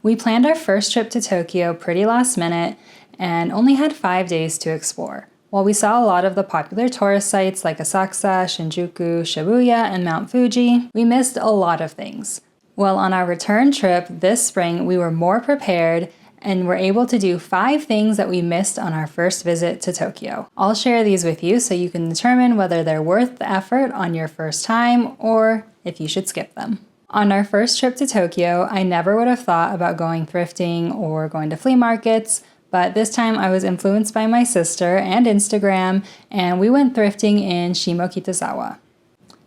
We planned our first trip to Tokyo pretty last minute and only had 5 days to explore. While we saw a lot of the popular tourist sites like Asakusa, Shinjuku, Shibuya, and Mount Fuji, we missed a lot of things. Well, on our return trip this spring, we were more prepared and were able to do 5 things that we missed on our first visit to Tokyo. I'll share these with you so you can determine whether they're worth the effort on your first time or if you should skip them. On our first trip to Tokyo, I never would have thought about going thrifting or going to flea markets, but this time I was influenced by my sister and Instagram, and we went thrifting in Shimokitazawa.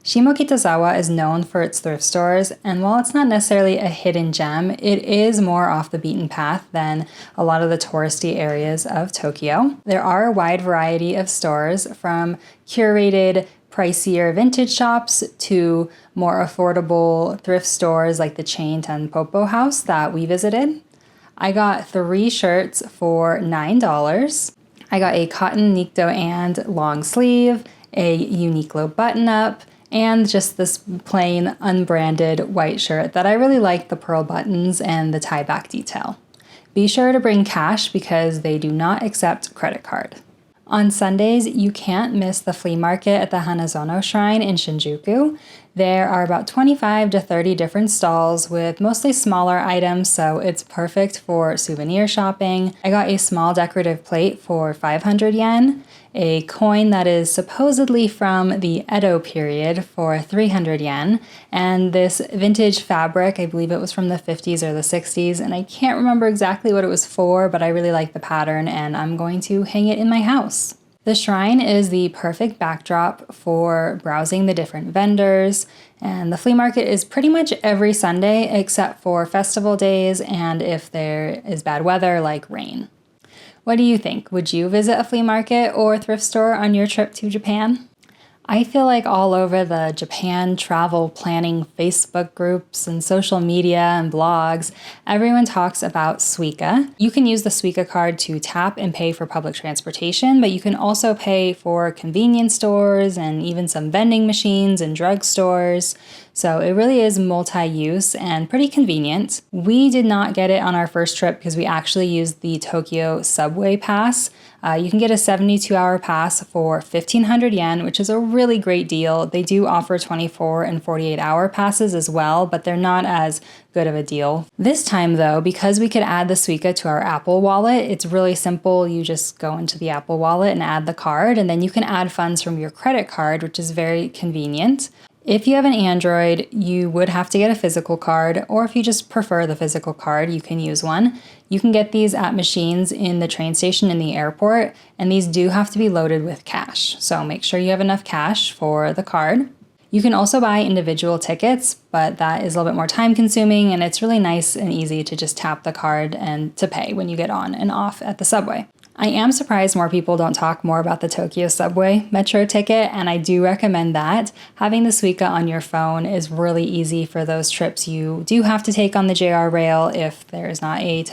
Shimokitazawa is known for its thrift stores, and while it's not necessarily a hidden gem, it is more off the beaten path than a lot of the touristy areas of Tokyo. There are a wide variety of stores, from curated, pricier vintage shops to more affordable thrift stores like the chain Tenpopo House that we visited. I got 3 shirts for $9. I got a cotton Nikto and long sleeve, a Uniqlo button-up, and just this plain unbranded white shirt that I really like the pearl buttons and the tie-back detail. Be sure to bring cash because they do not accept credit card. On Sundays, you can't miss the flea market at the Hanazono Shrine in Shinjuku. There are about 25 to 30 different stalls with mostly smaller items, so it's perfect for souvenir shopping. I got a small decorative plate for 500 yen, a coin that is supposedly from the Edo period for 300 yen, and this vintage fabric, I believe it was from the 50s or the 60s, and I can't remember exactly what it was for, but I really like the pattern and I'm going to hang it in my house. The shrine is the perfect backdrop for browsing the different vendors, and the flea market is pretty much every Sunday except for festival days and if there is bad weather like rain. What do you think? Would you visit a flea market or thrift store on your trip to Japan? I feel like all over the Japan travel planning Facebook groups and social media and blogs, everyone talks about Suica. You can use the Suica card to tap and pay for public transportation, but you can also pay for convenience stores and even some vending machines and drugstores. So it really is multi-use and pretty convenient. We did not get it on our first trip because we actually used the Tokyo subway pass. You can get a 72-hour pass for 1,500 yen, which is a really great deal. They do offer 24 and 48-hour passes as well, but they're not as good of a deal. This time though, because we could add the Suica to our Apple Wallet, it's really simple. You just go into the Apple Wallet and add the card, and then you can add funds from your credit card, which is very convenient. If you have an Android, you would have to get a physical card, or if you just prefer the physical card, you can use one. You can get these at machines in the train station in the airport, and these do have to be loaded with cash. So make sure you have enough cash for the card. You can also buy individual tickets, but that is a little bit more time consuming, and it's really nice and easy to just tap the card and to pay when you get on and off at the subway. I am surprised more people don't talk more about the Tokyo subway metro ticket, and I do recommend that. Having the Suica on your phone is really easy for those trips you do have to take on the JR rail if there is not a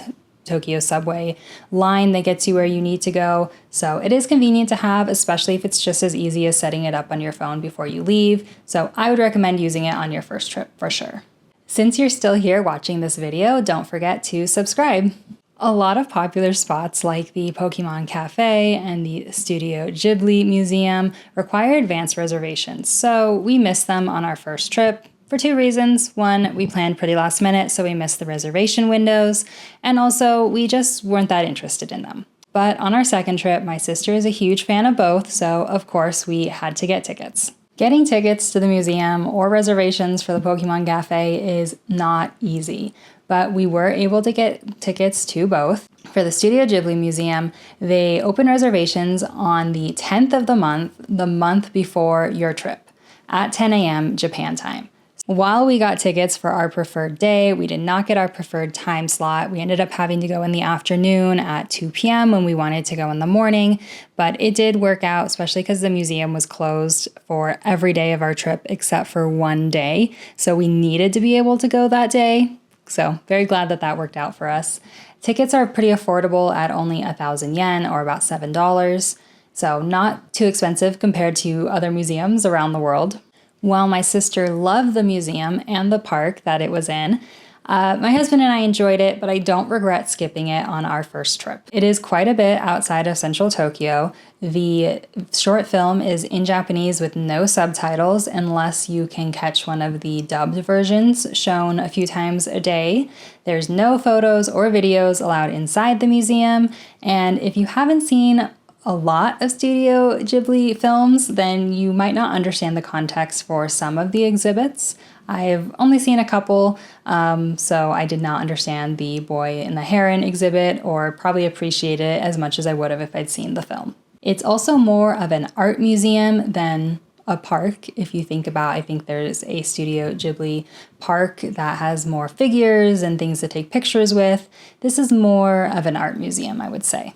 Tokyo subway line that gets you where you need to go. So it is convenient to have, especially if it's just as easy as setting it up on your phone before you leave. So I would recommend using it on your first trip for sure. Since you're still here watching this video, don't forget to subscribe. A lot of popular spots like the Pokemon Cafe and the Studio Ghibli Museum require advance reservations, so we missed them on our first trip for 2 reasons. One, we planned pretty last minute, so we missed the reservation windows, and also we just weren't that interested in them. But on our second trip, my sister is a huge fan of both, so of course we had to get tickets. Getting tickets to the museum or reservations for the Pokemon Cafe is not easy, but we were able to get tickets to both. For the Studio Ghibli Museum, they open reservations on the 10th of the month before your trip, at 10 a.m. Japan time. While we got tickets for our preferred day, we did not get our preferred time slot. We ended up having to go in the afternoon at 2 p.m. when we wanted to go in the morning, but it did work out, especially because the museum was closed for every day of our trip except for one day. So we needed to be able to go that day. So very glad that that worked out for us. Tickets are pretty affordable at only 1,000 yen or about $7. So not too expensive compared to other museums around the world. While my sister loved the museum and the park that it was in, My husband and I enjoyed it, but I don't regret skipping it on our first trip. It is quite a bit outside of central Tokyo. The short film is in Japanese with no subtitles unless you can catch one of the dubbed versions shown a few times a day. There's no photos or videos allowed inside the museum, and if you haven't seen a lot of Studio Ghibli films, then you might not understand the context for some of the exhibits. I've only seen a couple, so I did not understand the Boy and the Heron exhibit or probably appreciate it as much as I would have if I'd seen the film. It's also more of an art museum than a park. If you think about, I think there's a Studio Ghibli park that has more figures and things to take pictures with. This is more of an art museum, I would say.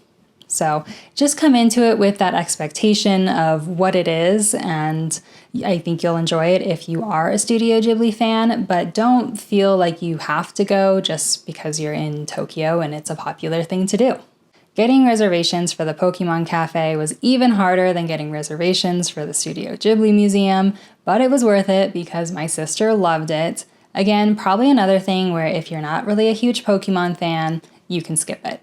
So just come into it with that expectation of what it is, and I think you'll enjoy it if you are a Studio Ghibli fan, but don't feel like you have to go just because you're in Tokyo and it's a popular thing to do. Getting reservations for the Pokemon Cafe was even harder than getting reservations for the Studio Ghibli Museum, but it was worth it because my sister loved it. Again, probably another thing where if you're not really a huge Pokemon fan, you can skip it.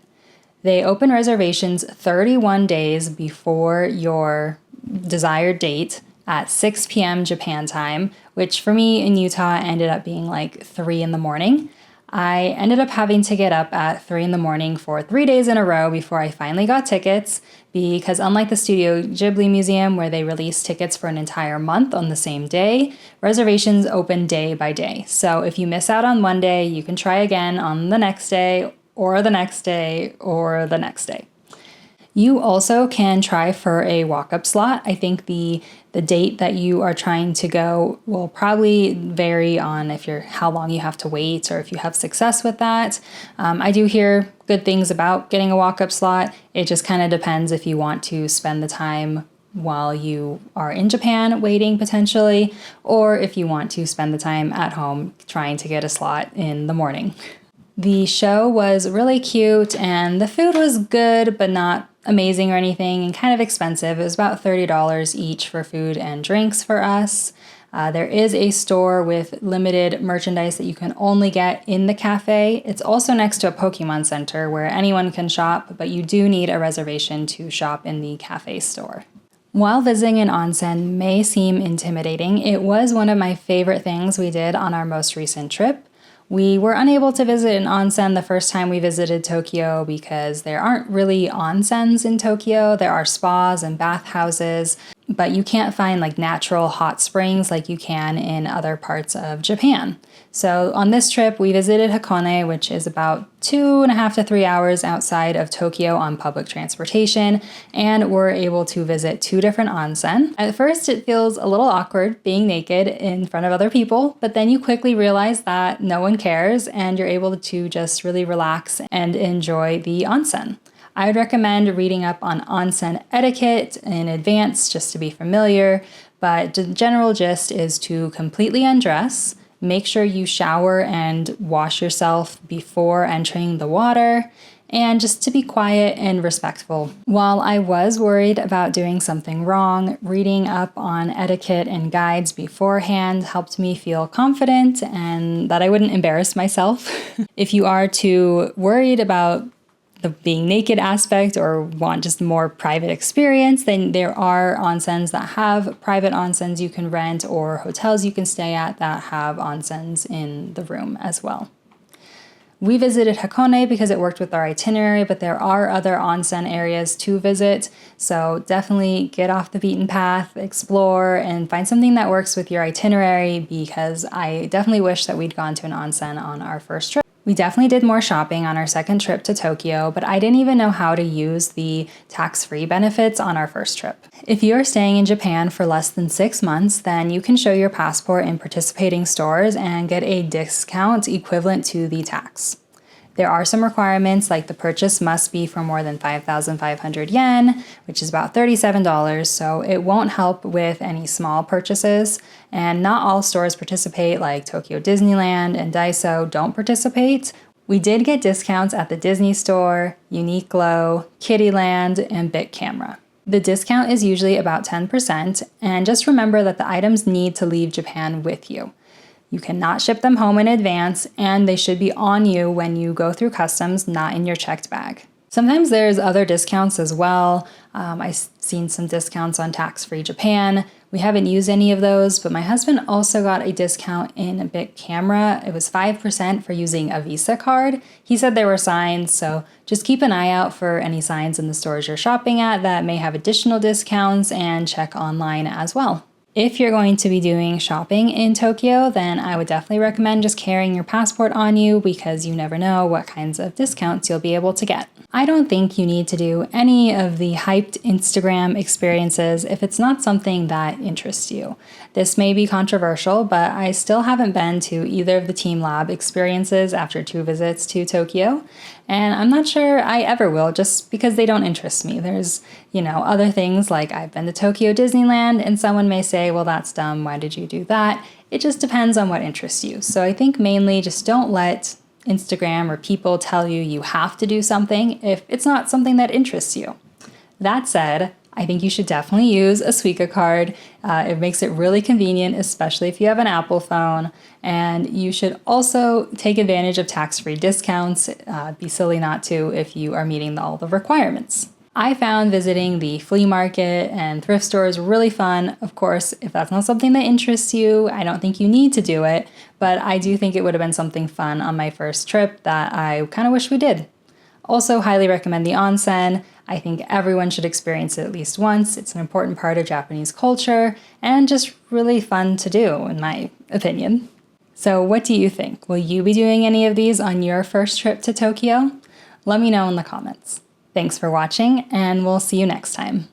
They open reservations 31 days before your desired date at 6 p.m. Japan time, which for me in Utah ended up being like 3 in the morning. I ended up having to get up at 3 in the morning for 3 days in a row before I finally got tickets, because unlike the Studio Ghibli Museum where they release tickets for an entire month on the same day, reservations open day by day. So if you miss out on one day, you can try again on the next day or the next day, or the next day. You also can try for a walk-up slot. I think the date that you are trying to go will probably vary on how long you have to wait or if you have success with that. I do hear good things about getting a walk-up slot. It just kind of depends if you want to spend the time while you are in Japan waiting potentially, or if you want to spend the time at home trying to get a slot in the morning. The show was really cute and the food was good, but not amazing or anything, and kind of expensive. It was about $30 each for food and drinks for us. There is a store with limited merchandise that you can only get in the cafe. It's also next to a Pokemon Center where anyone can shop, but you do need a reservation to shop in the cafe store. While visiting an onsen may seem intimidating, it was one of my favorite things we did on our most recent trip. We were unable to visit an onsen the first time we visited Tokyo because there aren't really onsens in Tokyo. There are spas and bathhouses, but you can't find like natural hot springs like you can in other parts of Japan. So on this trip, we visited Hakone, which is about 2.5 to 3 hours outside of Tokyo on public transportation, and we're able to visit 2 different onsen. At first, it feels a little awkward being naked in front of other people, but then you quickly realize that no one cares and you're able to just really relax and enjoy the onsen. I would recommend reading up on onsen etiquette in advance just to be familiar, but the general gist is to completely undress, make sure you shower and wash yourself before entering the water, and just to be quiet and respectful. While I was worried about doing something wrong, reading up on etiquette and guides beforehand helped me feel confident and that I wouldn't embarrass myself. If you are too worried about the being naked aspect or want just a more private experience, then there are onsens that have private onsens you can rent or hotels you can stay at that have onsens in the room as well. We visited Hakone because it worked with our itinerary, but there are other onsen areas to visit, so definitely get off the beaten path, explore, and find something that works with your itinerary, because I definitely wish that we'd gone to an onsen on our first trip. We definitely did more shopping on our second trip to Tokyo, but I didn't even know how to use the tax-free benefits on our first trip. If you are staying in Japan for less than 6 months, then you can show your passport in participating stores and get a discount equivalent to the tax. There are some requirements, like the purchase must be for more than 5,500 yen, which is about $37, so it won't help with any small purchases. And not all stores participate, like Tokyo Disneyland and Daiso don't participate. We did get discounts at the Disney Store, Uniqlo, Kittyland, and Bic Camera. The discount is usually about 10%, and just remember that the items need to leave Japan with you. You cannot ship them home in advance, and they should be on you when you go through customs, not in your checked bag. Sometimes there's other discounts as well. I've seen some discounts on tax-free Japan. We haven't used any of those, but my husband also got a discount in a Bic camera. It was 5% for using a Visa card. He said there were signs, so just keep an eye out for any signs in the stores you're shopping at that may have additional discounts, and check online as well. If you're going to be doing shopping in Tokyo, then I would definitely recommend just carrying your passport on you, because you never know what kinds of discounts you'll be able to get. I don't think you need to do any of the hyped Instagram experiences if it's not something that interests you. This may be controversial, but I still haven't been to either of the Team Lab experiences after 2 visits to Tokyo, and I'm not sure I ever will, just because they don't interest me. There's, other things like I've been to Tokyo Disneyland, and someone may say, well, that's dumb, why did you do that? It just depends on what interests you. So I think mainly just don't let Instagram or people tell you you have to do something if it's not something that interests you. That said, I think you should definitely use a Suica card. It makes it really convenient, especially if you have an Apple phone. And you should also take advantage of tax-free discounts. Be silly not to if you are meeting all the requirements. I found visiting the flea market and thrift stores really fun. Of course, if that's not something that interests you, I don't think you need to do it, but I do think it would have been something fun on my first trip that I kind of wish we did. Also, highly recommend the onsen. I think everyone should experience it at least once. It's an important part of Japanese culture and just really fun to do, in my opinion. So what do you think? Will you be doing any of these on your first trip to Tokyo? Let me know in the comments. Thanks for watching, and we'll see you next time.